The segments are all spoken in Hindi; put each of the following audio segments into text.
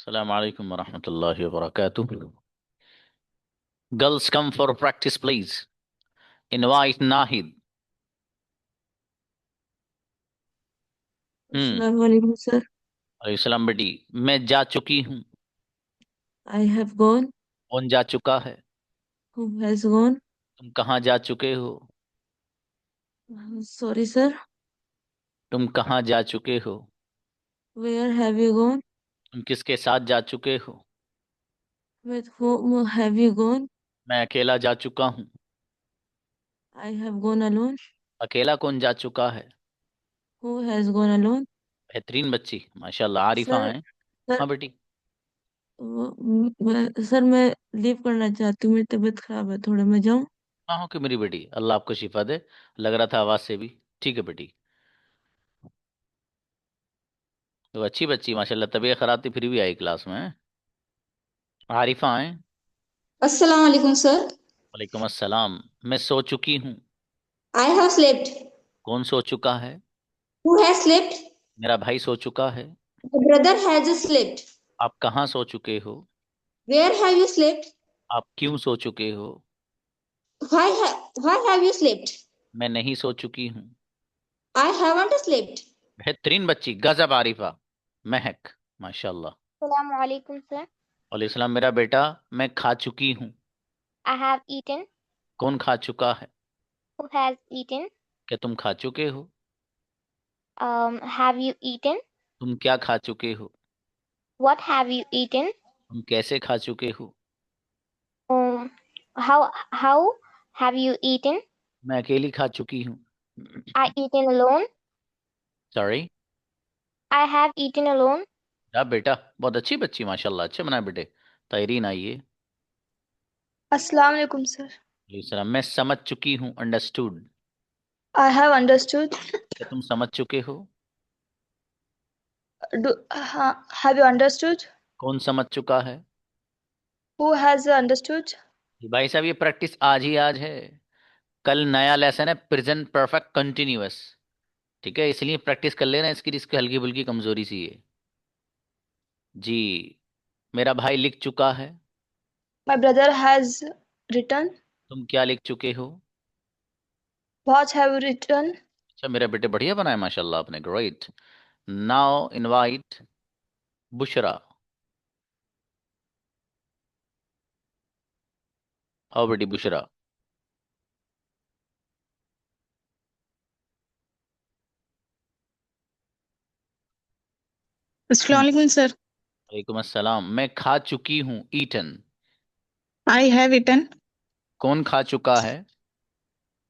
Assalamu alaikum wa rahmatullahi wa barakatuh. Girls, come for practice, please. Invite Nahid. अस्सलाम वालेकुम सर। सलाम बेटी। मैं जा चुकी हूँ। I have gone. कौन जा चुका है? Who has gone. तुम कहाँ जा चुके हो? Sorry sir. तुम कहाँ जा चुके हो? Where have you gone. तुम किसके साथ जा चुके हो? With whom have you gone. मैं अकेला जा चुका हूँ। I have gone alone. अकेला कौन जा चुका है? Who has gone alone. बेहतरीन बच्ची, माशाल्लाह। आरिफा सर हैं। सर हाँ बेटी। मैं लीव करना चाहती हूँ, मेरी तबीयत खराब है, थोड़ा मैं जाऊँ। हाँ हो कि मेरी बेटी, अल्लाह आपको शिफा दे। लग रहा था आवाज़ से भी। ठीक है बेटी। तो अच्छी बच्ची माशाल्लाह, तबीयत खराब थी फिर भी आई क्लास में। आरिफा हैं। अस्सलाम वालेकुम सर। वालेकुम अस्सलाम। मैं सो चुकी हूँ। I have slept. कौन सो चुका है? Who has slept? मेरा भाई सो चुका है। My brother has slept. आप कहाँ सो चुके हो? Where have you slept? आप क्यों सो चुके हो? Why have you slept? मैं नहीं सो चुकी हूँ। I haven't slept. बेहतरीन बच्ची, गजब आरिफा। महक, माशाल्लाह। Assalamu alaikum, sir. वालेकुम सलाम। मेरा बेटा, मैं खा चुकी हूँ। I have eaten. कौन खा चुका है? Who has eaten? क्या तुम खा चुके हो? Have you eaten? तुम क्या खा चुके हो? What have you eaten? तुम कैसे खा चुके हो? How have you eaten? मैं अकेली खा चुकी हूँ। I eaten alone. Sorry. I have eaten alone. अब बेटा, बहुत अच्छी बच्ची माशाल्लाह, अच्छे बनाए बेटे। तायरीन आइए। अस्सलाम वालेकुम सर। वालेकुम सलाम। मैं समझ चुकी हूँ, अंडरस्टूड। I have understood. क्या तुम समझ चुके हो? Have you understood? कौन समझ चुका है? Who has understood? भाई साहब, ये प्रैक्टिस आज ही आज है। कल नया लेसन है, प्रेजेंट परफेक्ट कंटिन्यूअस। ठीक है, इसलिए प्रैक्टिस कर लेना, इसकी हल्की फुल्की कमजोरी सी है जी। मेरा भाई लिख चुका है। My brother has written. तुम क्या लिख चुके हो? What have you written? अच्छा मेरा बेटे, बढ़िया बनाया माशाल्लाह आपने, ग्रेट। Now invite Bushra. आओ बेटी बुशरा। अस्सलाम वालेकुम सर। वालेकुम अस्सलाम। मैं खा चुकी हूँ, ईटन। I have eaten. कौन खा चुका है?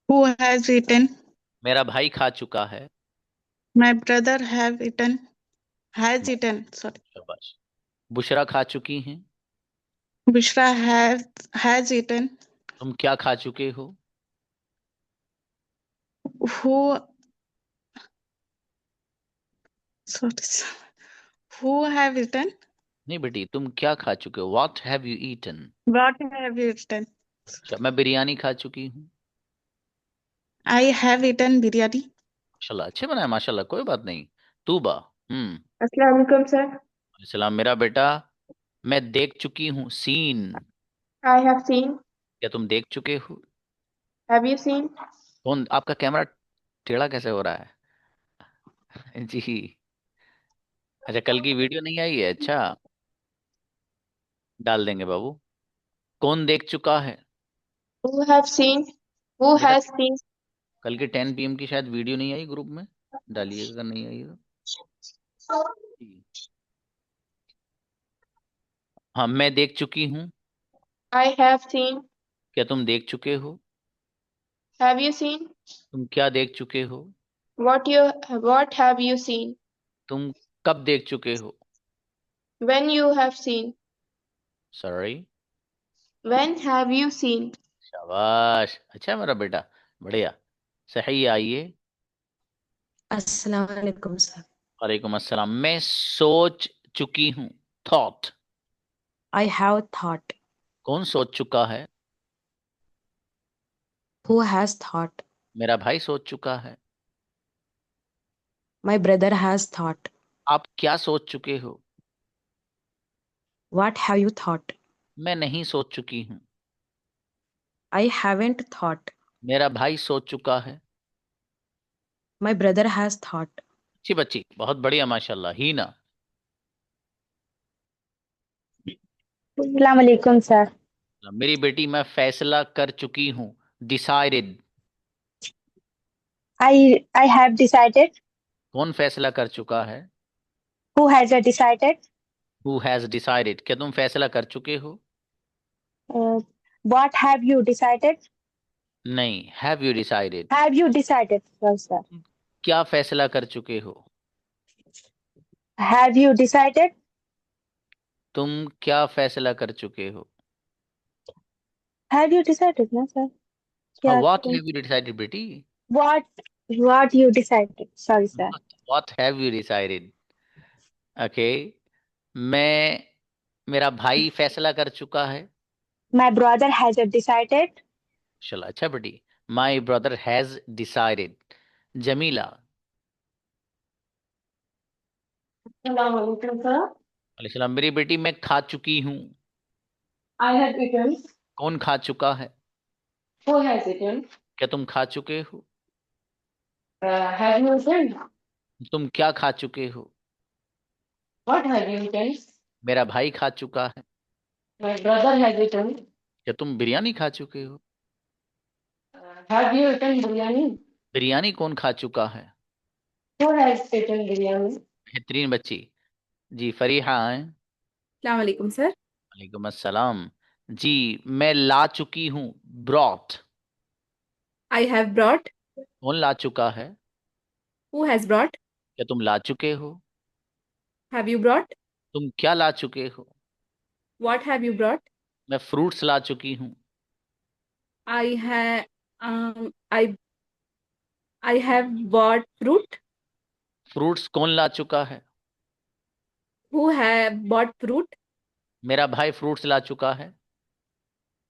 Who has eaten? मेरा भाई खा चुका है। My brother have eaten. Has eaten, sorry. शाबाश। बुशरा खा चुकी हैं। Bushra has eaten. तुम क्या खा चुके हो? Who sorry, who have eaten? नहीं बेटी, तुम क्या खा चुके हो? What have you eaten? What have you eaten? अच्छा, मैं बिरयानी खा चुकी हूँ। I have eaten biryani. माशाल्लाह, अच्छे बनाए माशाल्लाह, कोई बात नहीं। तूबा। अस्सलाम वालेकुम सर। सलाम। मेरा बेटा, मैं देख चुकी हूँ, सीन। I have seen. क्या तुम देख चुके हो? Have you seen? कौन? आपका कैमरा टेढ़ा कैसे हो रहा है जी? अच्छा, कल की वीडियो नहीं आई है? अच्छा, डाल देंगे बाबू। कौन देख चुका है? Who have seen? हु बेटा, हैज सीन? कल के 10 PM की शायद वीडियो नहीं आई ग्रुप में। डालिएगा अगर नहीं आई तो। जी। हाँ, मैं देख चुकी हूँ। I have seen. क्या तुम देख चुके हो? Have you seen? तुम क्या देख चुके हो? What have you seen? तुम कब देख चुके हो? When you have seen? Sorry. When have you seen? शाबाश, अच्छा मेरा बेटा, बढ़िया। सही। आइए। अस्सलाम वालेकुम सर। वालेकुम अस्सलाम। मैं सोच चुकी हूँ, थॉट। I have thought. कौन सोच चुका है? Who has thought. मेरा भाई सोच चुका है। My brother has thought. आप क्या सोच चुके हो? What have you thought? मैं नहीं सोच चुकी हूँ। I haven't thought. मेरा भाई सोच चुका है। My brother has thought. अच्छी बच्ची, बहुत बढ़िया माशाल्लाह। ही ना। अस्सलाम वालेकुम सर। मेरी बेटी मैं फैसला कर चुकी हूँ। डिसाइडेड। I have decided. कौन फैसला कर चुका है? Who has decided? Who has decided. क्या तुम फैसला कर चुके हो? What have you decided? नहीं, have you decided. Have you decided? Sorry, sir. क्या फैसला कर चुके हो? Have you decided? तुम क्या फैसला कर चुके हो? Have you decided, ना सर? क्या व्हाट तुम हैव यू डिसाइडेड बेटी? what you decided? Sorry, sir. What have you decided? Okay. मेरा भाई फैसला कर चुका है। My brother has decided. चलो अच्छा बेटी। My brother has decided. Jamila. Assalamualaikum, sir. अलैहिस्सलाम। मेरी बेटी मैं खा चुकी हूँ। I have eaten. कौन खा चुका है? Who has eaten? क्या तुम खा चुके हो? Have you eaten? तुम क्या खा चुके हो? What have you eaten? मेरा भाई खा चुका है। My brother has eaten. क्या तुम बिरयानी खा चुके हो? Have you eaten biryani? Biryani कौन खा चुका है? Who has eaten biryani? बेहतरीन बच्ची। जी फरीहा हैं। अस्सलाम वालेकुम सर। वालेकुम अस्सलाम। जी मैं ला चुकी हूँ। ब्रॉथ। I have brought. कौन ला चुका है? Who has brought? क्या तुम ला चुके हो? Have you brought? तुम क्या ला चुके हो? What have you brought? मैं फ्रूट्स ला चुकी हूँ। I have I I have bought fruit. Fruits कौन ला चुका है? Who have bought fruit? मेरा भाई फ्रूट्स ला चुका है।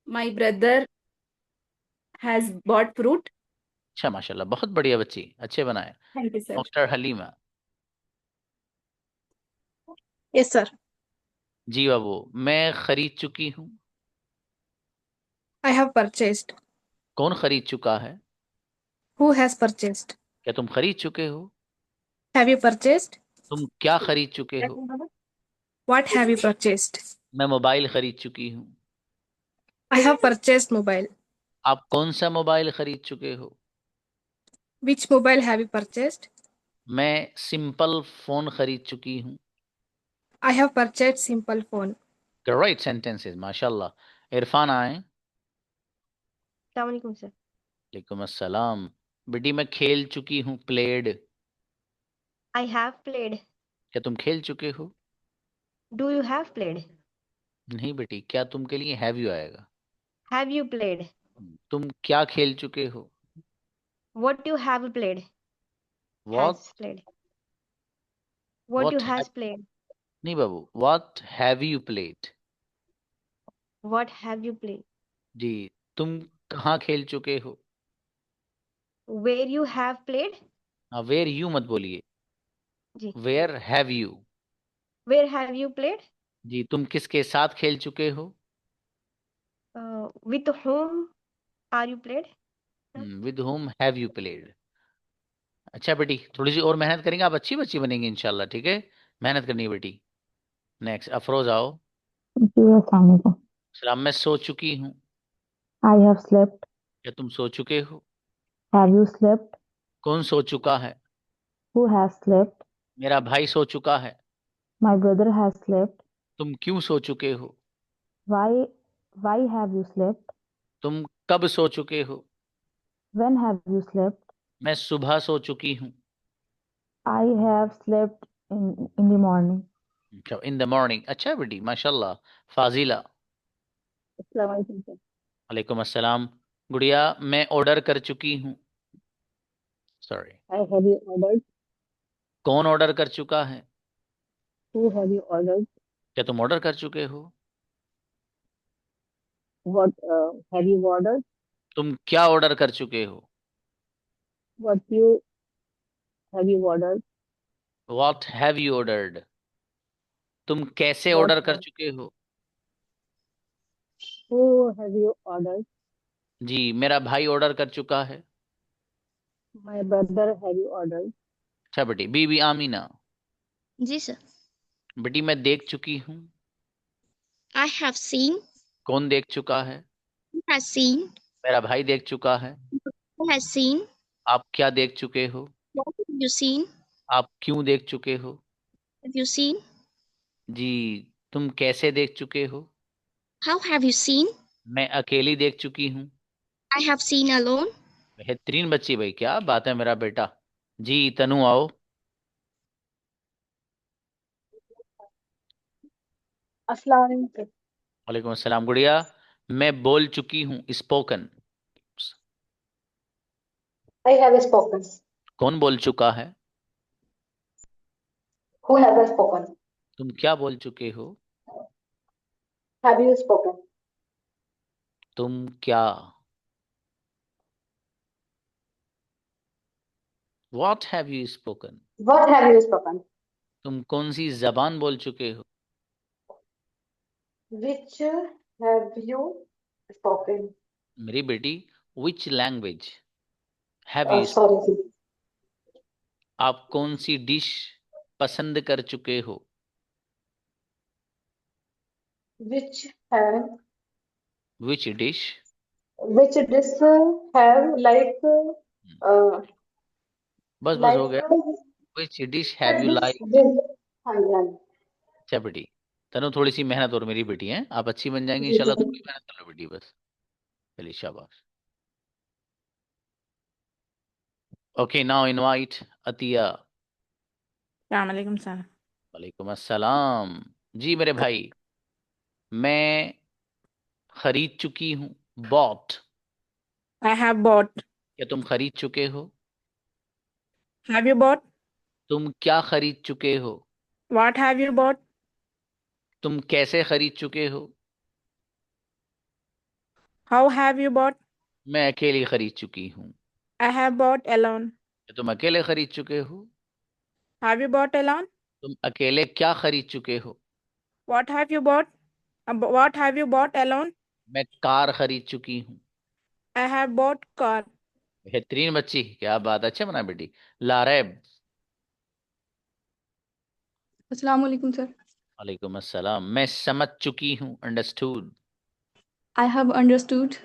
My brother has bot fruit. अच्छा माशाल्लाह, बहुत बढ़िया बच्ची, अच्छे बनाए। Thank you sir. Doctor Halima. Yes, sir. जी बाबू, मैं खरीद चुकी हूँ। I have purchased. कौन खरीद चुका है? Who has purchased? क्या तुम खरीद चुके हो? Have you purchased? तुम क्या खरीद चुके हो? What have you purchased? मैं मोबाइल खरीद चुकी हूँ। I have purchased mobile. आप कौन सा मोबाइल खरीद चुके हो? Which mobile have you purchased? मैं सिंपल फोन खरीद चुकी हूँ। I have purchased simple phone. Right sentences माशाल्लाह। इरफान आए। अस्सलाम वालेकुम सर। वालेकुम अस्सलाम। बेटी मैं खेल चुकी हूँ। प्लेड। I have played. क्या तुम खेल चुके हो? Do you have played? नहीं बेटी, क्या तुम के लिए हैव यू आएगा। Have you played? तुम क्या खेल चुके हो? What you have played? What has played? What you what has played? नहीं बाबू, what have you played. What have you played? जी, तुम कहाँ खेल चुके हो? Where you have played? Where you मत बोलिए, जी। Where have you. Where have you played? जी, तुम किसके साथ खेल चुके हो? With home are you played? With home have you played. अच्छा बेटी, थोड़ी सी और मेहनत करेंगे, आप अच्छी बच्ची बनेंगी इंशाल्लाह। ठीक है, मेहनत करनी है बेटी। नेक्स्ट अफरोज आओ। जी अस्सलाम वालेकुम। सलाम। मैं सो चुकी हूँ। I have slept. क्या तुम सो चुके हो? Have you slept? कौन सो चुका है? Who has slept? मेरा भाई सो चुका है। My brother has slept. तुम क्यों सो चुके हो? Why why have you slept? तुम कब सो चुके हो? When have you slept? मैं सुबह सो चुकी हूँ। I have slept in the morning. In the morning. अच्छा बेटी माशाल्लाह। फाजिला। अस्सलाम वालेकुम सर। वालेकुम अस्सलाम। गुड़िया मैं ऑर्डर कर चुकी हूँ। Sorry. I have you ordered? कौन ऑर्डर कर चुका है? Who have you ordered? क्या तुम ऑर्डर कर चुके हो? What have you ordered? तुम क्या ऑर्डर कर चुके हो? What you have you ordered? What have you ordered? तुम कैसे What ऑर्डर कर have, चुके हो? who have you ordered? जी, मेरा भाई ऑर्डर कर चुका है। My brother have you ordered? अच्छा बेटी, बीबी आमीना, जी सर। बेटी मैं देख चुकी हूँ। I have seen. कौन देख चुका है? Who has seen? मेरा भाई देख चुका है। Who has seen? आप क्या देख चुके हो? What have you seen? आप क्यों देख चुके हो? Have you seen? जी, तुम कैसे देख चुके हो? How have you seen? मैं अकेली देख चुकी हूँ। I have seen alone. बेहतरीन बच्ची भाई, क्या बात है मेरा बेटा। जी तनु आओ। अस्सलाम वालेकुम sir. वालेकुम अस्सलाम गुड़िया। मैं बोल चुकी हूँ, स्पोकन। I have spoken. कौन बोल चुका है? Who have spoken? तुम क्या बोल चुके हो? Have you spoken? तुम क्या? What have you spoken? What have you spoken? तुम कौन सी जबान बोल चुके हो? Which have you spoken? मेरी बेटी, which language have you spoken? Sorry, sir. आप कौन सी डिश पसंद कर चुके हो? Which have Which dish? which dish have बस बस like हो गया। Which dish have you this like? this हाँ जी हाँ जी अच्छा बेटी, तनु थोड़ी सी मेहनत और मेरी बेटी है, आप अच्छी बन जाएंगी जी इंशाल्लाह। सर। थोड़ी मेहनत कर लो बेटी बस। चलिए शाबाश। Okay, now invite Atiya. Assalamualaikum sir. वालेकुम अस्सलाम। जी मेरे भाई, मैं खरीद चुकी हूँ। बॉट। I have bought. क्या तुम खरीद चुके हो? Have you bought? तुम क्या खरीद चुके हो? What have you bought? तुम कैसे खरीद चुके हो? How have you bought? मैं अकेली खरीद चुकी हूँ। I have bought alone. क्या तुम अकेले खरीद चुके हो? Have you bought alone? तुम अकेले क्या खरीद चुके हो? What have you bought? What have you bought alone? मैं कार खरीद चुकी हूँ। I have bought car. बेहतरीन बच्ची, क्या बात, अच्छा बना बेटी। लारेब। अस्सलाम वालेकुम सर। वालेकुम अस्सलाम। मैं समझ चुकी हूँ। अंडरस्टूड। I have understood.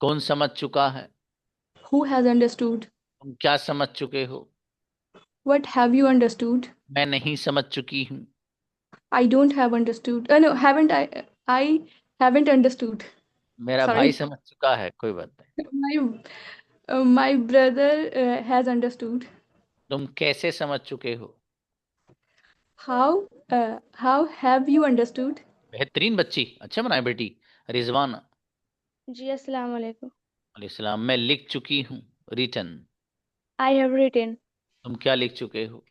कौन समझ चुका है? Who has understood? तुम क्या समझ चुके हो? What have you understood? मैं नहीं समझ चुकी हूँ। I don't have understood. No, haven't I? I haven't understood. मेरा Sorry. भाई समझ चुका है, कोई बात नहीं। My brother has understood. तुम कैसे समझ चुके हो? How have you understood? बेहतरीन बच्ची, अच्छा बनाए बेटी। रिजवाना। जी अस्सलाम वालेकुम। अलैहिस्सलाम। मैं लिख चुकी हूँ। रिटन। I have written. तुम क्या लिख चुके हो?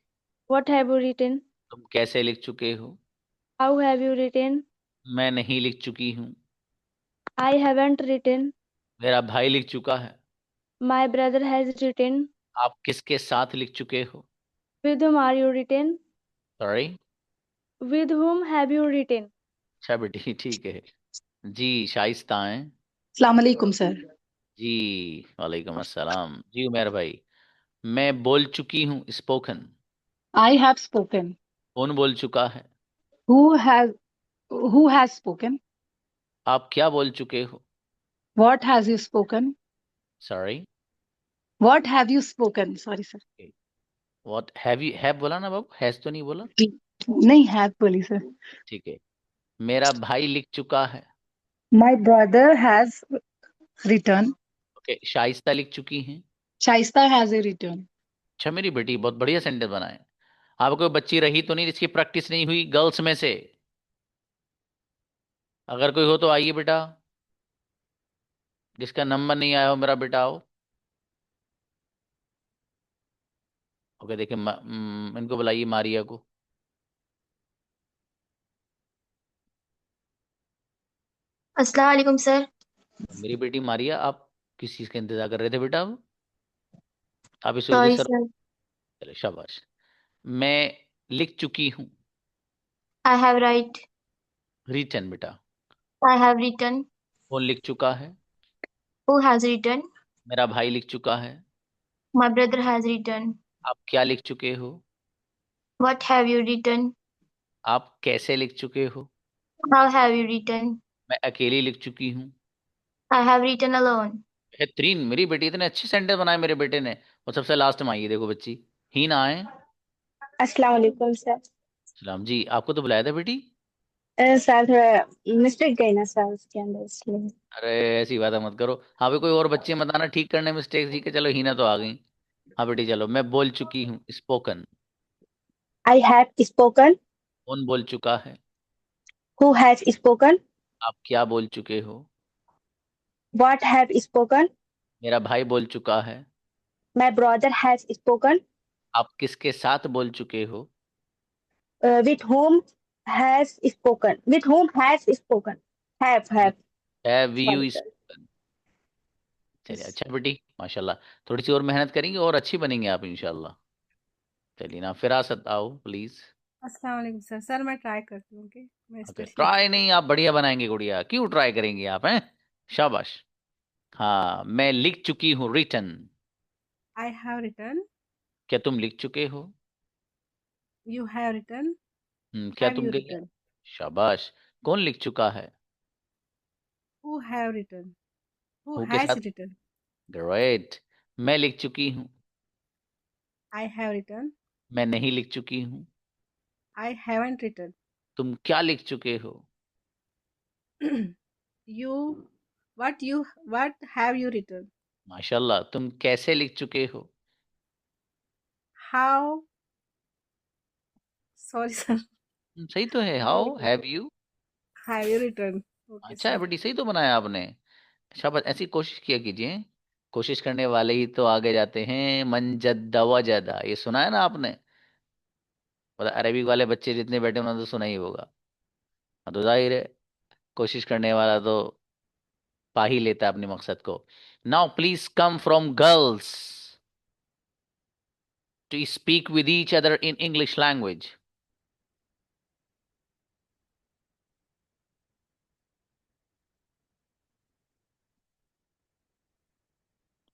What have you written? तुम कैसे लिख चुके हो? How have you written? मैं नहीं लिख चुकी हूँ। I haven't written. मेरा भाई लिख चुका है। My brother has written. आप किसके साथ लिख चुके हो? With whom are you written? Sorry. With whom have you written? अच्छा बेटी, ठीक है। जी शाइस्ता हैं। अस्सलाम वालेकुम सर। जी वालेकुम अस्सलाम। जी उमेर भाई, मैं बोल चुकी हूँ। स्पोकन। I have spoken. कौन बोल चुका है? Who has spoken? आप क्या बोल चुके हो? What has you spoken? Sorry. What have you spoken? Sorry sir. What have you, have बोला ना बाबू, हैज तो नहीं बोला। नहीं have बोली सर। ठीक है। मेरा भाई लिख चुका है। My brother has written. Okay, Shaista लिख चुकी हैं। Shaista has a written. अच्छा मेरी बेटी, बहुत बढ़िया सेंटेंस बनाए। आप कोई बच्ची रही तो नहीं जिसकी प्रैक्टिस नहीं हुई गर्ल्स में से? अगर कोई हो तो आइए बेटा। जिसका नंबर नहीं आया हो मेरा बेटा आओ। ओके देखिए, इनको बुलाइए, मारिया को। अस्सलाम वालेकुम सर। मेरी बेटी मारिया, आप किस चीज का इंतजार कर रहे थे बेटा? आप इस उर्दू सॉरी सर। सर। चलो शाबाश। मैं लिख चुकी हूँ। I have write. रिटन बेटा। I have written. कौन लिख चुका है? Who has written? मेरा भाई लिख चुका है। My brother has written. आप क्या लिख चुके हो? What have you written? आप कैसे लिख चुके हो? How have you written? मैं अकेली लिख चुकी हूँ। I have written alone. बेहतरीन, मेरी बेटी इतने अच्छे सेंटेंस बनाए मेरे बेटे ने। और सबसे लास्ट में आई है देखो बच्ची, ही ना आए। अस्सलाम वालेकुम सर। सलाम जी, आपको तो बुलाया था बेटी। सर थोड़ा मिस्टेक गई ना सर उसके अंदर इसलिए। अरे ऐसी बात मत करो। हाँ भी कोई और बच्चे बताना ठीक करने मिस्टेक। ठीक है चलो, हीना तो आ गई। हाँ बेटी चलो, मैं बोल चुकी हूँ, स्पोकन। I have spoken. कौन बोल चुका है? Who has spoken. आप क्या बोल चुके हो? What have spoken. मेरा भाई बोल चुका है। My brother has spoken. आप किसके साथ बोल चुके हो? With home has spoken. With home has spoken. Have have sorry you sir. Spoken? चलिए अच्छा बेटी, माशाल्लाह। थोड़ी सी और मेहनत करेंगे और अच्छी बनेंगे आप इंशाल्लाह। चलिए ना, फिरासत आओ प्लीज। अस्सलाम वालेकुम सर। सर मैं ट्राई करती हूँ कि मैं ओके, स्पेशली ट्राई नहीं, आप बढ़िया बनाएंगे गुड़िया। क्यों ट्राई करेंगे आप, हैं? शाबाश। हाँ, मैं लिख चुकी हूँ, रिटन। I have written. क्या तुम लिख चुके हो? You have written. क्या हैव तुम यू के? रिटन। शाबाश। कौन लिख चुका है? Who have written. Who who के हैज साथ? रिटन। ग्रेट। मैं लिख चुकी हूँ। I have written. मैं नहीं लिख चुकी हूँ। I haven't written. तुम क्या लिख चुके हो? You what have you written. माशाल्लाह। तुम कैसे लिख चुके हो? How sorry sir. सही तो है। How have you? Have you written. Okay अच्छा है सर। बेटी, सही तो बनाया आपने। शाबाश, ऐसी कोशिश किया कीजिए। कोशिश करने वाले ही तो आगे जाते हैं। मन जद्दा वजदा, ये सुना है ना आपने? मतलब अरबिक वाले बच्चे जितने बैठे उन्होंने तो सुना ही होगा। हाँ, तो जाहिर है कोशिश करने वाला तो पा ही लेता है अपने मकसद को। Now please come from girls to speak with each other in English language.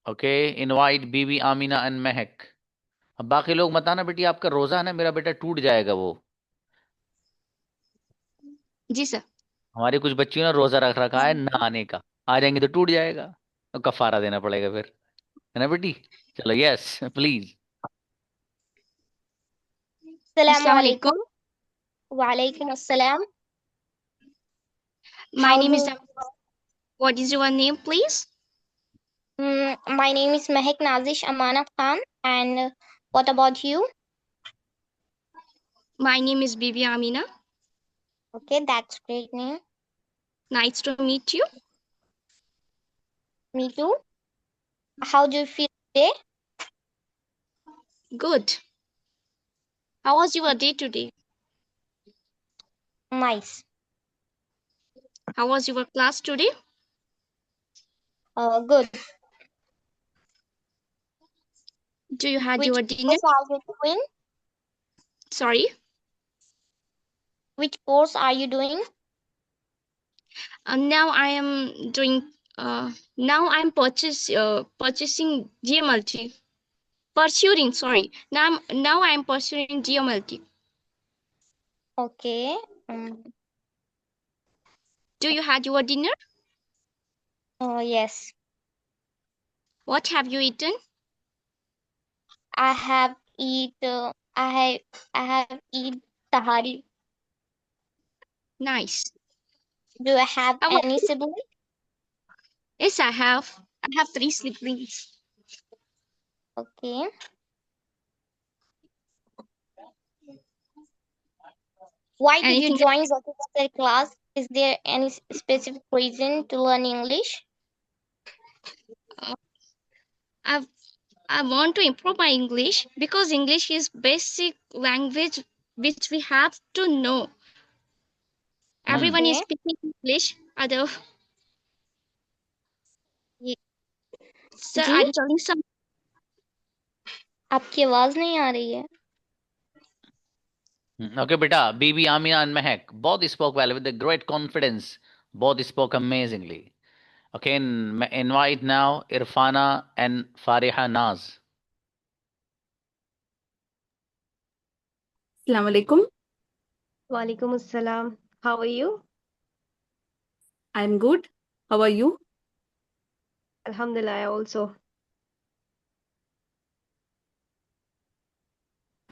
Okay, invite Bibi Amina and Mehak. अब बाकी लोग बताना बेटी, आपका रोजा है ना, मेरा बेटा टूट जाएगा वो। जी सर। हमारी कुछ बच्चियों ने रोजा रख रखा है ना आने का। आ जाएंगे तो टूट जाएगा, तो कफारा देना पड़ेगा फिर, है ना बेटी? चलो yes please. Assalamu alaikum. Wa alaikum assalam. My How name is. do What is your name, please? My name is Mehak Nazish Amanat Khan. And what about you? My name is Bibi Amina. Okay, that's great name. Nice to meet you. Me too. How do you feel today? Good. How was your day today? Nice. How was your class today? Good. Do you had your dinner? Which course are you doing? Sorry? Which course are you doing? Now I am doing. Now I'm purchasing GMLT. Pursuing. Sorry. Now I'm pursuing GMLT. Okay. Do you had your dinner? Oh yes. What have you eaten? I have eat tahari. Nice. Do you have any siblings? Yes, I have. I have 3 siblings. Okay. Why did you join Zakir class? Is there any specific reason to learn English? I want to improve my English because English is basic language which we have to know. Everyone is speaking English. Sir, are you telling some? आपकी आवाज नहीं आ रही है। Okay, beta. Bibi Amina and Mehak both spoke well with a great confidence. Both spoke amazingly. Okay, invite now Irfana and Fariha Naz. Assalamu alaikum. Walaikum assalam. How are you? I'm good. How are you? Alhamdulillah, I also.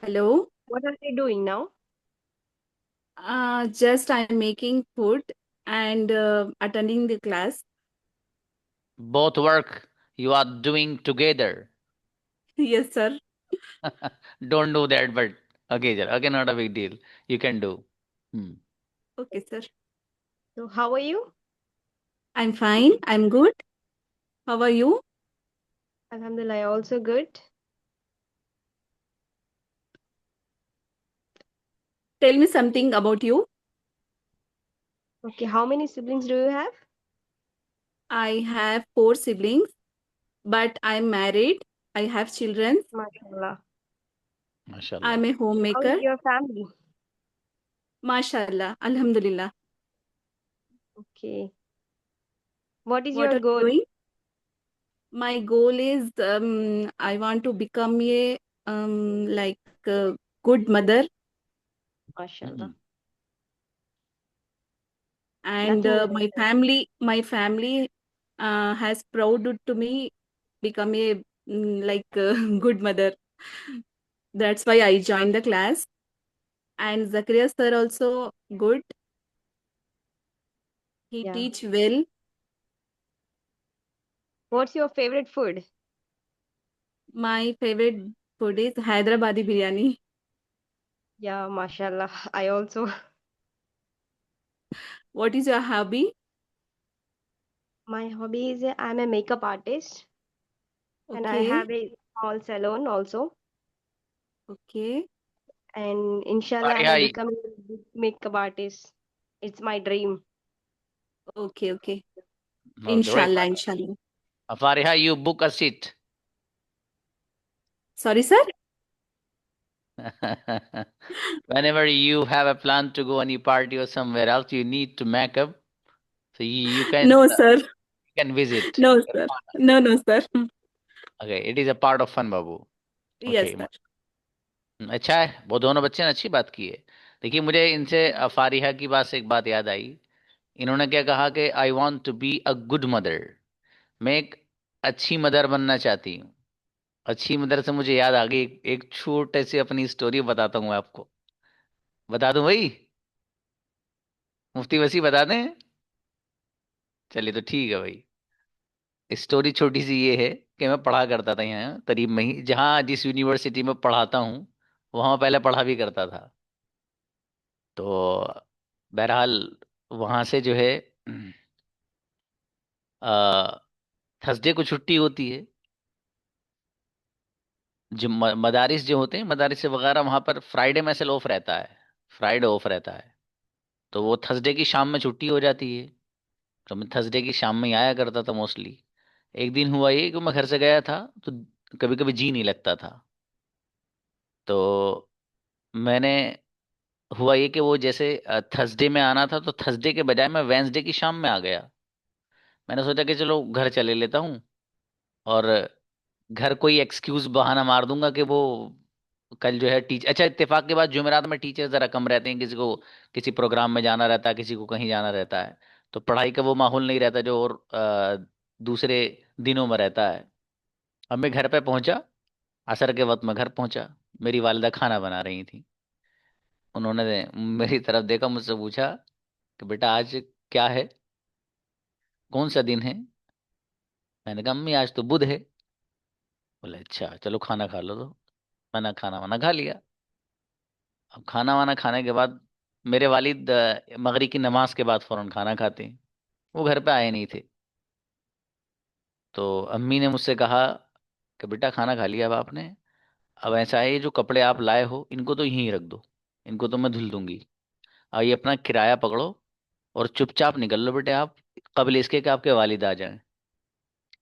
Hello. What are you doing now? Just I'm making food and attending the class. Both work you are doing together. Yes, sir. Don't do that, but okay, okay, not a big deal. You can do. Okay, sir. So, how are you? I'm fine. I'm good. How are you? Alhamdulillah, also good. Tell me something about you. Okay, how many siblings do you have? I have 4 siblings, but I'm married. I have children. MashaAllah. MashaAllah. I'm a How homemaker. is your family? MashaAllah. Alhamdulillah. Okay. What is What your are you goal? doing? My goal is I want to become a like a good mother, MashaAllah. and Nothing my family has proud to me become a like a good mother. That's why I joined the class. And Zakaria sir also good. He Yeah. teach well. What's your favorite food? My favorite food is Hyderabadi biryani. Yeah, MashaAllah. I also. What is your hobby? My hobby is I'm a makeup artist and I Okay, have a small salon also. okay, And inshallah, I'm a Fariha, becoming a big makeup artist. It's my dream. okay, okay. oh, great. Inshallah, inshallah. Fariha, you book a seat. Sorry, sir. Whenever you have a plan to go any party or somewhere else, you need to make up. So you No, sir. can visit. No, sir. No, no, sir. Okay, it is a part of fun, Babu. Yes, Okay. sir. अच्छा है, वो दोनों बच्चे ने अच्छी बात की है. देखिए, मुझे इनसे फारिहा की बात से एक बात याद आई. इन्होंने क्या कहा कि I want to be a good mother. मैं एक अच्छी मदर बनना चाहती हूँ. अच्छी मदर से मुझे याद आ गई, एक छोटे से अपनी स्टोरी बताता हूँ मैं आपको. बता दूं भाई? मुफ्ती वसी बता दें? चलिए तो ठीक है भाई. स्टोरी छोटी सी ये है कि मैं पढ़ा करता था यहाँ करीब में ही, जहाँ जिस यूनिवर्सिटी में पढ़ाता हूँ वहाँ पहले पढ़ा भी करता था. तो बहरहाल वहाँ से जो है थर्सडे को छुट्टी होती है. जो मदारिस जो होते हैं, मदारिस वगैरह, वहाँ पर फ्राइडे में से ऑफ रहता है. फ्राइडे ऑफ रहता है. तो वो थर्सडे की शाम में छुट्टी हो जाती है. तो मैं थर्सडे की शाम में ही आया करता था मोस्टली. एक दिन हुआ ये कि मैं घर से गया था तो कभी कभी जी नहीं लगता था. तो मैंने हुआ ये कि वो जैसे थर्सडे में आना था, तो थर्सडे के बजाय मैं वेंसडे की शाम में आ गया. मैंने सोचा कि चलो घर चले लेता हूँ और घर कोई एक्सक्यूज बहाना मार दूंगा कि वो कल जो है टीचर, अच्छा इत्तेफाक के बाद जुमेरात में टीचर ज़रा कम रहते हैं, किसी को किसी प्रोग्राम में जाना रहता है, किसी को कहीं जाना रहता है. तो पढ़ाई का वो माहौल नहीं रहता जो और दूसरे दिनों में रहता है. अब मैं घर पे पहुंचा, असर के वक्त मैं घर पहुंचा. मेरी वालिदा खाना बना रही थी. उन्होंने मेरी तरफ देखा, मुझसे पूछा कि बेटा आज क्या है, कौन सा दिन है. मैंने कहा अम्मी आज तो बुध है. बोले अच्छा चलो खाना खा लो. तो मैंने खाना वाना खा लिया. अब खाना वाना खाने के बाद मेरे वालिद मगरिब की नमाज के बाद फौरन खाना खाते हैं. वो घर पे आए नहीं थे. तो अम्मी ने मुझसे कहा कि बेटा खाना खा लिया अब आपने, अब ऐसा है ये जो कपड़े आप लाए हो इनको तो यहीं रख दो, इनको तो मैं धुल दूंगी. अब ये अपना किराया पकड़ो और चुपचाप निकल लो बेटे आप, कबल इसके कि आपके वालिद आ जाएं.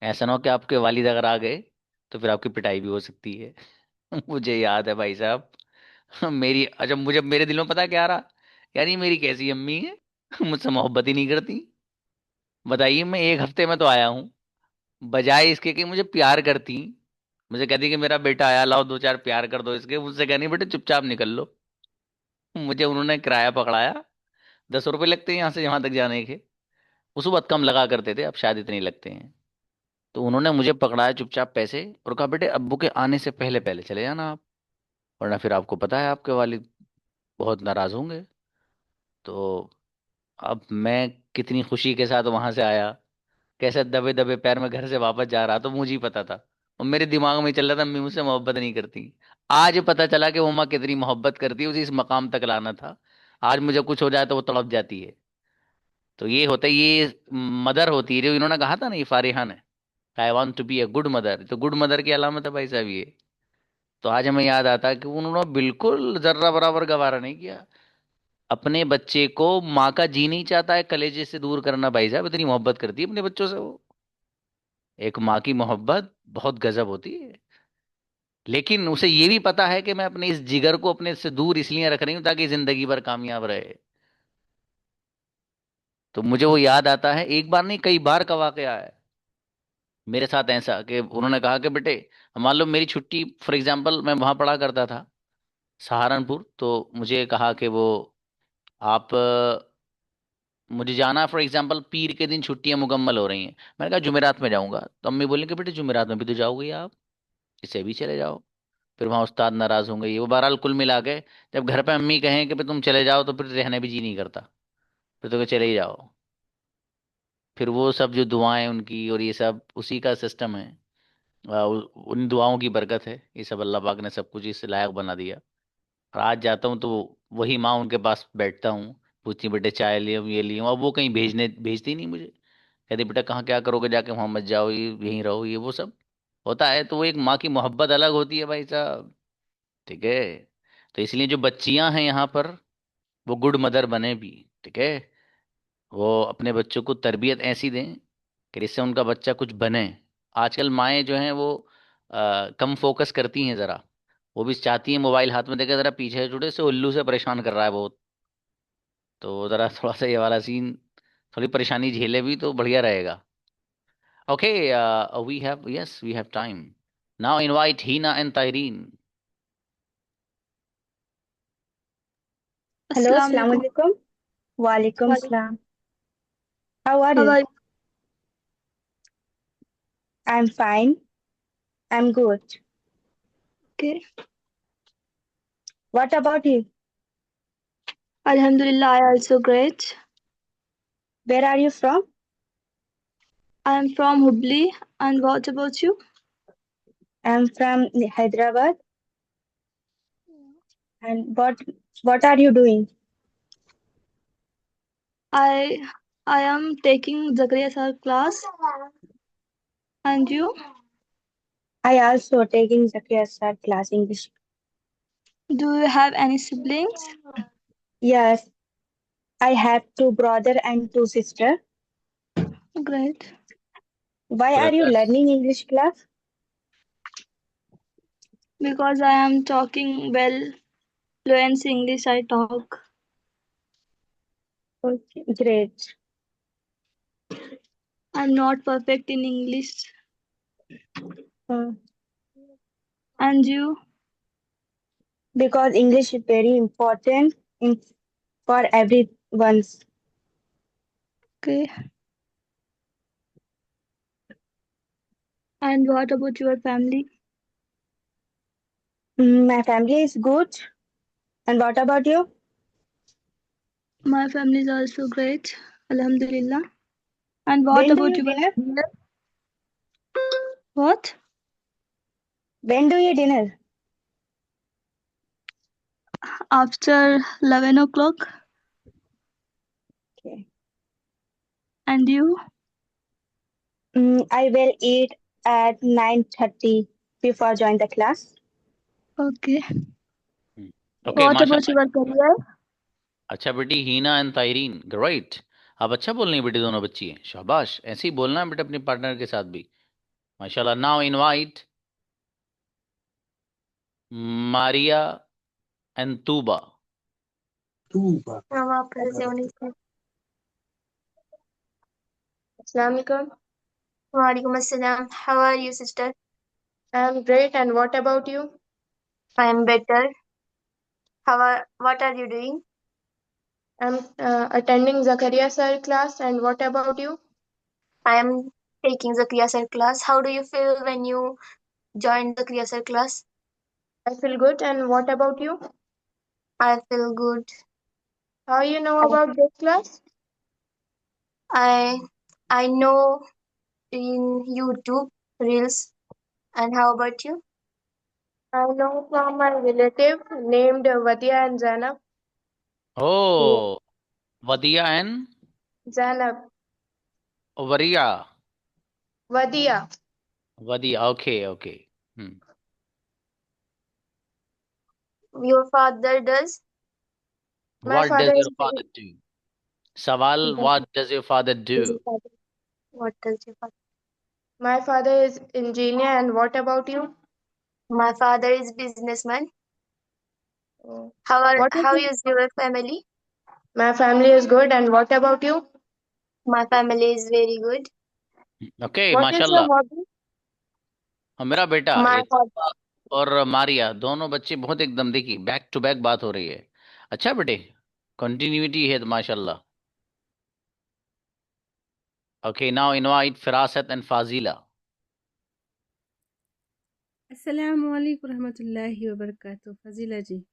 ऐसा ना हो कि आपके वालिद अगर आ गए तो फिर आपकी पिटाई भी हो सकती है. मुझे याद है भाई साहब, मेरी अच्छा, मुझे मेरे दिल में पता है क्या आ रहा, यार ये मेरी कैसी अम्मी है, मुझसे मोहब्बत ही नहीं करती। बताइए, मैं एक हफ्ते में तो आया हूँ, बजाय इसके कि मुझे प्यार करती, मुझे कहती कि मेरा बेटा आया, लाओ दो चार प्यार कर दो इसके, मुझसे कहनी बेटे चुपचाप निकल लो। मुझे उन्होंने किराया पकड़ाया, 10 रुपए लगते हैं यहाँ से यहाँ तक जाने के। उस वक्त कम लगा करते थे, अब शायद इतने ही लगते हैं। तो उन्होंने मुझे पकड़ाया चुपचाप पैसे और कहा बेटे अब्बू के आने से पहले पहले चले जाना आप, वरना फिर आपको पता है आपके वालिद बहुत नाराज होंगे। तो अब मैं कितनी खुशी के साथ वहां से आया, कैसे दबे दबे पैर में घर से वापस जा रहा, तो मुझे ही पता था। और मेरे दिमाग में ही चल रहा था, अम्मी मुझसे मोहब्बत नहीं करती। आज पता चला कि वो माँ कितनी मोहब्बत करती है, उसे इस मकाम तक लाना था। आज मुझे कुछ हो जाए तो वो तड़प जाती है। तो ये होता है, ये मदर होती है, जो इन्होंने कहा था ना, ये फारिहा ने, I want to be a good mother, तो गुड मदर की अलामत है भाई साहब ये। तो आज हमें याद आता है कि उन्होंने बिल्कुल जर्रा बराबर गवारा नहीं किया। अपने बच्चे को, माँ का जी नहीं चाहता है कलेजे से दूर करना भाई साहब, इतनी मोहब्बत करती है अपने बच्चों से वो। एक माँ की मोहब्बत बहुत गजब होती है। लेकिन उसे ये भी पता है कि मैं अपने इस जिगर को अपने से दूर इसलिए रख रही हूँ ताकि जिंदगी भर कामयाब रहे। तो मुझे वो याद आता है, एक बार नहीं कई बार का वाकया है मेरे साथ ऐसा, कि उन्होंने कहा कि बेटे, मान लो मेरी छुट्टी, फॉर एग्जाम्पल मैं वहां पढ़ा करता था सहारनपुर, तो मुझे कहा कि वो आप मुझे जाना, फॉर एग्जाम्पल पीर के दिन छुट्टियां मुकम्मल हो रही हैं, मैंने कहा जुमेरात में जाऊंगा। तो अम्मी बोली कि बेटे जुमेरात में भी तो जाओगे आप, इसे भी चले जाओ, फिर वहां उस्ताद नाराज होंगे, ये वो। बहरहाल कुल मिला के जब घर पे अम्मी कहें कि भाई तुम चले जाओ, तो फिर रहने भी जी नहीं करता, फिर तो चले ही जाओ। फिर वो सब जो दुआएं उनकी और ये सब उसी का सिस्टम है। उन दुआओं की बरकत है, ये सब अल्लाह पाक ने सब कुछ इस लायक बना दिया। और आज जाता हूँ तो वही माँ उनके पास बैठता हूँ, पूछती बेटे चाय लिए ये लिए, अब वो कहीं भेजती नहीं मुझे, कहती बेटा कहाँ क्या करोगे जाके, वहां मत जाओ, ये यहीं रहो, ये वो सब होता है। तो वो एक माँ की मोहब्बत अलग होती है भाई साहब। ठीक है। तो इसलिए जो बच्चियां हैं यहाँ पर, वो गुड मदर बने भी। ठीक है। वो अपने बच्चों को तरबियत ऐसी दें कि जिससे उनका बच्चा कुछ बने। आजकल माएँ जो हैं वो कम फोकस करती हैं ज़रा, वो भी चाहती हैं मोबाइल हाथ में देकर ज़रा पीछे छुटे से, उल्लू से परेशान कर रहा है बहुत, तो ज़रा थोड़ा सा ये वाला सीन, थोड़ी परेशानी झेले भी तो बढ़िया रहेगा। Okay, we have, yes we have time. Now invite Heena and Tayreen. Hello, Assalamu Assalamu alaikum. alaikum. Walaikum Walaikum. salam. How are How you? are you? I'm fine. I'm good. Okay. What about you? Alhamdulillah, I also great. Where are you from? I am from Hubli. And what about you? I'm from Hyderabad. And what are you doing? I am taking Zakaria sir class. And you? I also taking Zakia sir class English. Do you have any siblings? Yes, I have 2 brothers and 2 sisters. Great. Why are you Brothers, learning English class? Because I am talking well, fluent English I talk. Okay, great. I'm not perfect in English. Uh, And you? because English is very important for everyone. Okay. And what about your family? My family is good. And what about you? My family is also great. Alhamdulillah. And what When do about you your dinner? career? What? When do you dinner? After 11 o'clock. Okay. And you? I will eat at 9:30 before join the class. Okay. Okay What about माशाल्लाह। your career? अच्छा बेटी हीना एंड तायरीन, ग्रेट। आप अच्छा बोल रही हैं बेटी, दोनों बच्ची हैं, शाबाश, ऐसे ही बोलना है बेटे अपने पार्टनर के साथ भी, माशाल्लाह। Now invite Maria and Tuba. Assalamualaikum. Walaikum assalam. How are you, sister? I'm great, and what about you? I'm better. What are you doing? I'm attending Zakaria sir class, and what about you? I am taking Zakaria sir class. How do you feel when you joined Zakaria sir class? I feel good, and what about you? I feel good. How you know about this class? I I know in YouTube Reels. And how about you? I know from my relative named Vadia and Zainab. Oh, Wadia and Zainab. Waria. Vadia. Wadia. Okay, okay. Your father does? My What does father your is. father do? Sawal, what does your father do? What does your father? My father is engineer, and what about you? My father is businessman. How is your family? My family is good, and what about you? My family is very good. Okay, What is your माशाल्लाह. hobby? मेरा बेटा My ये hobby. और मारिया दोनों बच्चे बहुत एकदम देखिए बैक टू बैक बात हो रही है. अच्छा बेटे, कंटिन्यूटी है तो माशाल्लाह. Okay, now invite Firasat and Fazila. Assalamu alaikum warahmatullahi wabarakatuh. Fazila ji.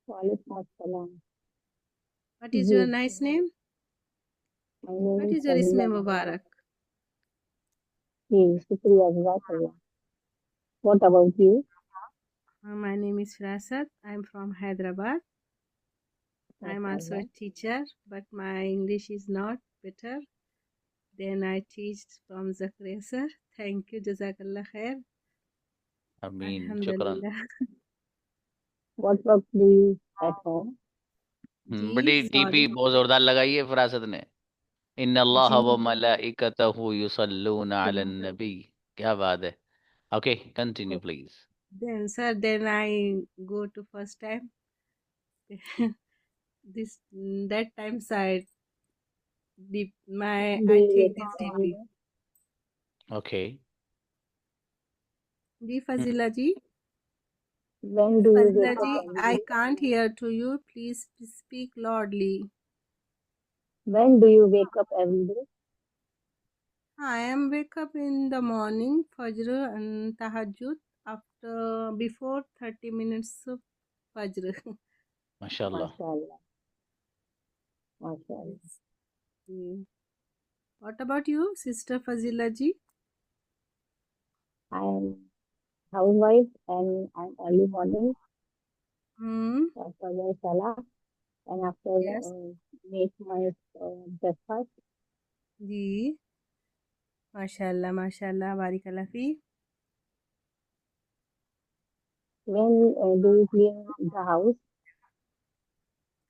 Walaikum assalam. What is Ji. your nice name? My name What is is your Fazila Isme Mubarak. Mubarak? Ji, shukriya, jazakallah. What about you? My name is Firasat. I'm from Hyderabad. I'm also a teacher, but my English is not better. Then I teach from Zakaria sir. Thank you, Jazakallah khair. Ameen, shukran. Alhamdulillah. What work do you at home? बड़ी डीपी बहुत जोरदार लगाई है फरासत ने. इन्ना अल्लाह व मलाइकतहु युसल्लूना अलन नबी. क्या बात है. Okay, continue please. Then sir, then I go to first time. That time side deep I take this deeply. Okay. Ji Fazila ji. When do you Fazila wake up ji, every I day? can't hear to you. Please speak loudly. When do you wake up every day? I am wake up in the morning, Fajr and Tahajjud after before 30 minutes of Fajr. Mashallah. Mashallah. Mashallah. Mm. What about you, Sister Fazila ji? I am housewife and I'm early morning. After my salah and after Yes. make my breakfast. जी माशाल्लाह माशाल्लाह बारिकल्लाह फी. When do you clean the house?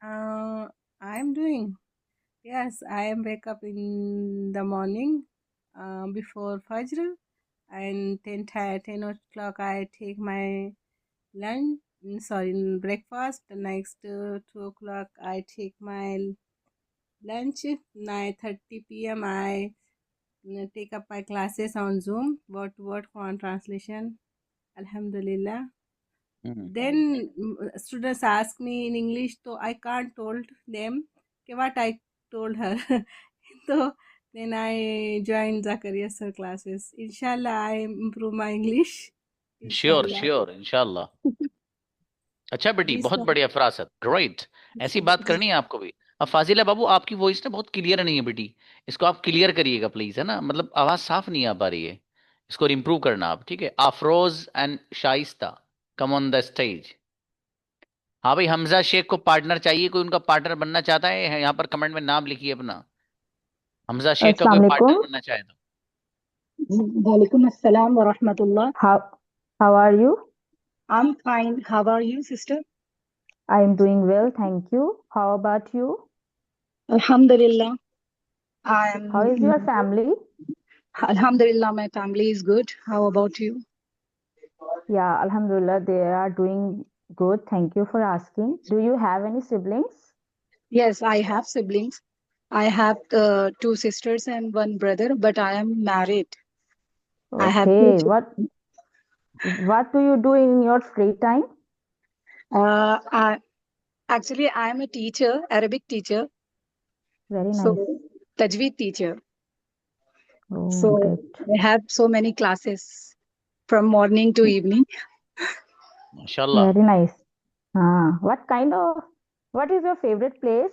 I am doing. Yes, I am wake up in the morning before Fajr and 10 o'clock I take my lunch. Sorry, breakfast. The next 2 o'clock I take my lunch. 9:30 p.m. I take up my classes on Zoom. Word to word Quran translation. Alhamdulillah. Then students ask me in English, so I can't told them what I told her. So then I joined Zakaria sir classes. Inshallah, I improve my English. Sure, sure, इंशाल्लाह. अच्छा बेटी, जी बहुत सर. बढ़िया फरासत. ग्रेट. ऐसी बात करनी है आपको भी. अब फाजिला बाबू, आपकी वॉइस ना बहुत क्लियर नहीं है बेटी. इसको आप क्लियर करिएगा प्लीज, है ना. मतलब आवाज साफ नहीं आ पा रही है. इसको इम्प्रूव करना आप, ठीक है. Afroz and Shaista, come on the stage. हाँ भाई, हमजा शेख को पार्टनर चाहिए. कोई उनका पार्टनर बनना चाहता है? यहाँ पर कमेंट में नाम लिखिए अपना. हमजा शेख का कोई पार्टनर Assalamualaikum. बनना चाहे तो. Walaikum assalam wa rahmatullah. How are you? I'm fine. How are you, sister? I am doing well, thank you. How about you? Alhamdulillah. How is your family? Alhamdulillah, my family is good. How about you? Yeah, Alhamdulillah, they are doing Good. Thank you for asking. Do you have any siblings? Yes, I have siblings. I have two sisters and one brother, but I am married. I have two Okay. What do you do in your free time? Actually, I am a teacher, Arabic teacher, Very so nice. Tajweed teacher. Oh, So great. I have so many classes from morning to evening. Mashallah. Very nice. What is your favorite place?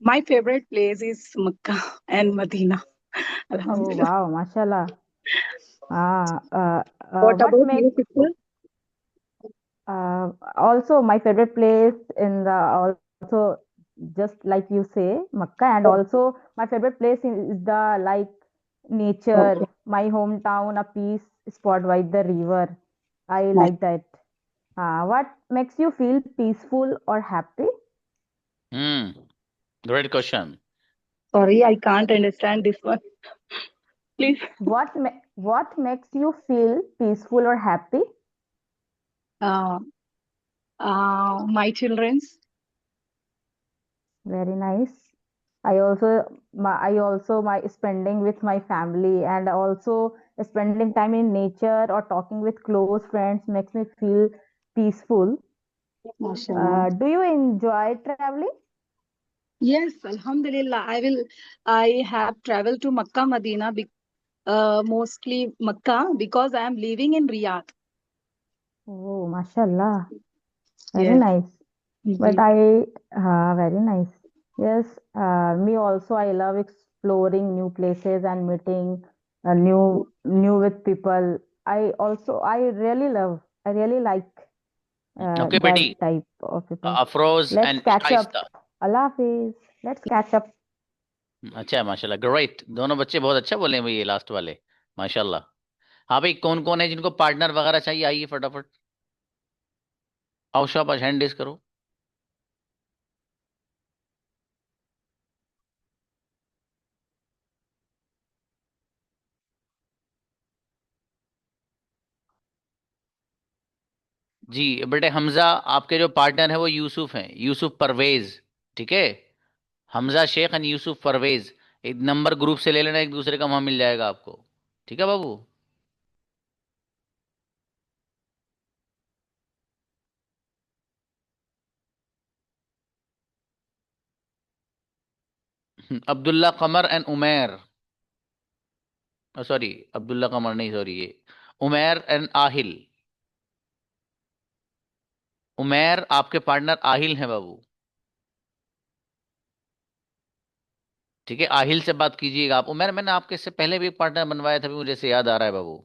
My favorite place is Makkah and Medina. Oh, Alhamdulillah. wow, mashallah. What What about makes you, sister? also my favorite place in the also just like you say Makkah, and also my favorite place is the like nature, Okay. my hometown, a peace spot by the river. I Nice. like that. What makes you feel peaceful or happy? Great question. Sorry, I can't understand this one. Please. What makes you feel peaceful or happy? My children's. Very nice. I also my spending with my family, and also spending time in nature or talking with close friends makes me feel peaceful. MashaAllah. Do you enjoy traveling? Yes, Alhamdulillah. I have traveled to Makkah, Medina, mostly Makkah because I am living in Riyadh. Oh, mashallah. Very Yes. nice. But Mhm. very nice. Yes, me also. I love exploring new places and meeting new with people. I really like Okay, that बेटी. type of people. Afroz Let's and catch up. Shaista. Allah Hafiz. Let's catch up. अच्छा है माशाल्लाह. ग्रेट. दोनों बच्चे बहुत अच्छा बोले हैं भाई, ये लास्ट वाले. माशाल्लाह. हाँ भाई, कौन कौन है जिनको पार्टनर वगैरह चाहिए, आइए फटाफट. आओ शाबाश, हैंड रेज करो. जी बेटे हमजा, आपके जो पार्टनर है वो यूसुफ हैं, यूसुफ परवेज. ठीक है. हमजा शेख एंड यूसुफ परवेज. एक नंबर ग्रुप से ले लेना, एक दूसरे का, वहां मिल जाएगा आपको. ठीक है बाबू. अब्दुल्ला कमर एंड उमेर. सॉरी, अब्दुल्ला कमर नहीं, सॉरी, ये उमेर एंड आहिल. उमेर आपके पार्टनर आहिल हैं बाबू. ठीक है, आहिल से बात कीजिएगा आप. उमेर, मैंने आपके इससे पहले भी एक पार्टनर बनवाया था, भी मुझे से याद आ रहा है बाबू.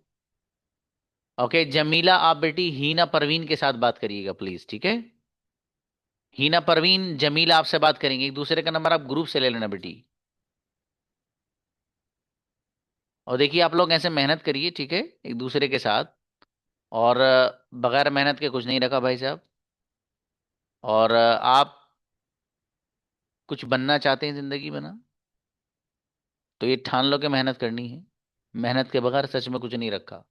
ओके जमीला, आप बेटी हीना परवीन के साथ बात करिएगा प्लीज. ठीक है. हीना परवीन जमीला आपसे बात करेंगे. एक दूसरे का नंबर आप ग्रुप से ले लेना बेटी. और देखिए आप लोग ऐसे मेहनत करिए, ठीक है, एक दूसरे के साथ. और बगैर मेहनत के कुछ नहीं रखा भाई साहब. और आप कुछ बनना चाहते हैं जिंदगी में ना, तो ये ठान लो कि मेहनत करनी है. मेहनत के बगैर सच में कुछ नहीं रखा.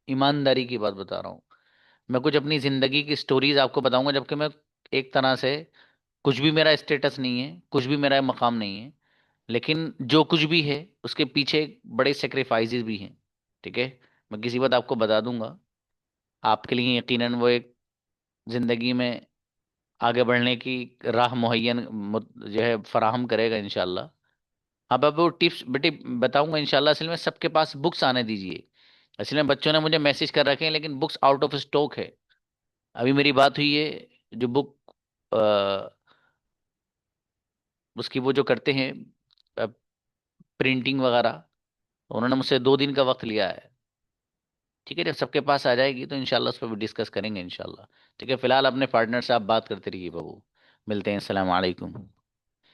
ईमानदारी की बात बता रहा हूँ. मैं कुछ अपनी जिंदगी की स्टोरीज आपको बताऊंगा, जबकि मैं एक तरह से, कुछ भी मेरा स्टेटस नहीं है, कुछ भी मेरा मकाम नहीं है, लेकिन जो कुछ भी है उसके पीछे बड़े सेक्रीफाइसेस भी हैं. ठीक है. मैं किसी बात आपको बता दूंगा, आपके लिए यकीनन वो एक जिंदगी में आगे बढ़ने की राह मुहैयन जो है फराहम करेगा इंशाल्लाह. हाँ बाबू, टिप्स बेटे बताऊंगा इंशाल्लाह. असल में सबके पास बुक्स आने दीजिए. असल में बच्चों ने मुझे मैसेज कर रखे हैं, लेकिन बुक्स आउट ऑफ स्टॉक है. अभी मेरी बात हुई है, जो बुक उसकी वो जो करते हैं प्रिंटिंग वगैरह, उन्होंने मुझसे 2 दिन का वक्त लिया है. ठीक है. जब सबके पास आ जाएगी तो इंशाल्लाह उस पर भी डिस्कस करेंगे इंशाल्लाह. ठीक है. फिलहाल अपने पार्टनर से आप बात करते रहिए बाबू. मिलते हैं. अस्सलाम वालेकुम.